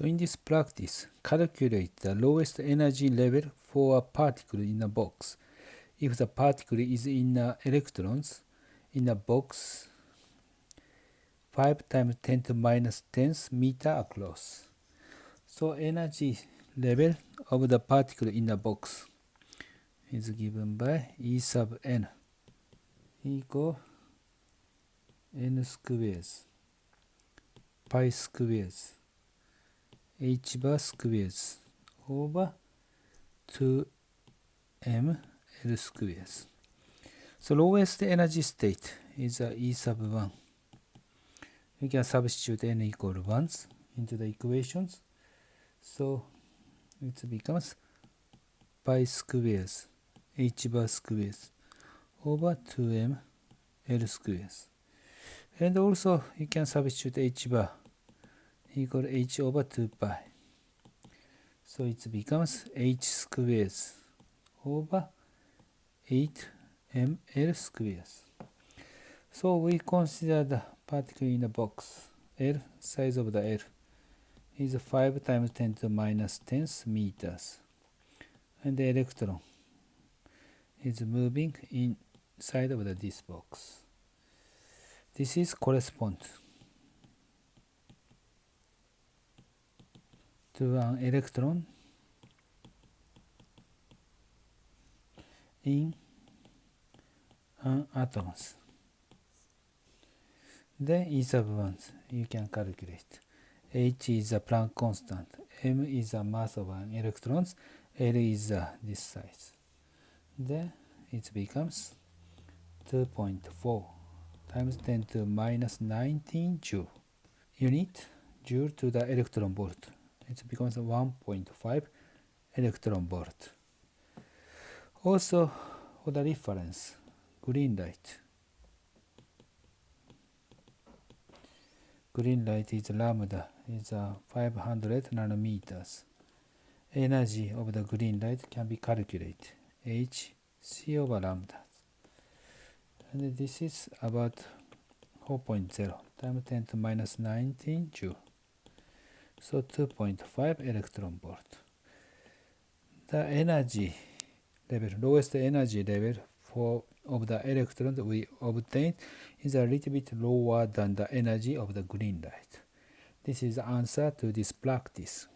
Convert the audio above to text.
So in this practice, calculate the lowest energy level for a particle in a box. If the particle is in electrons in a box 5 times 10 to minus 10 meter across. So energy level of the particle in a box is given by E sub n equal n squares pi squares h bar squares over 2m L squares. So lowest energy state is E sub 1. You can substitute n equal 1 into the equations. So it becomes pi squares h bar squares over 2m L squares. And also you can substitute h bar equal h over 2 pi. So it becomes h squares over 8ml squares. So we consider the particle in the box L, size of the L is 5 times 10 to minus 10 meters. And the electron is moving inside of this box. This is correspond to an electron in an atoms. Then E sub 1 you can calculate. H is the Planck constant, m is the mass of an electron, L is this size. Then it becomes 2.4 times 10 to minus 19 joule. Unit joule to the electron volt. It becomes 1.5 electron volt. Also, for the reference, green light. Green light is lambda, is 500 nanometers. Energy of the green light can be calculated, h c over lambda. And this is about 4.0 times 10 to minus 19 joule. So 2.5 electron volt. The energy level, lowest energy level of the electrons we obtained is a little bit lower than the energy of the green light. This is the answer to this practice.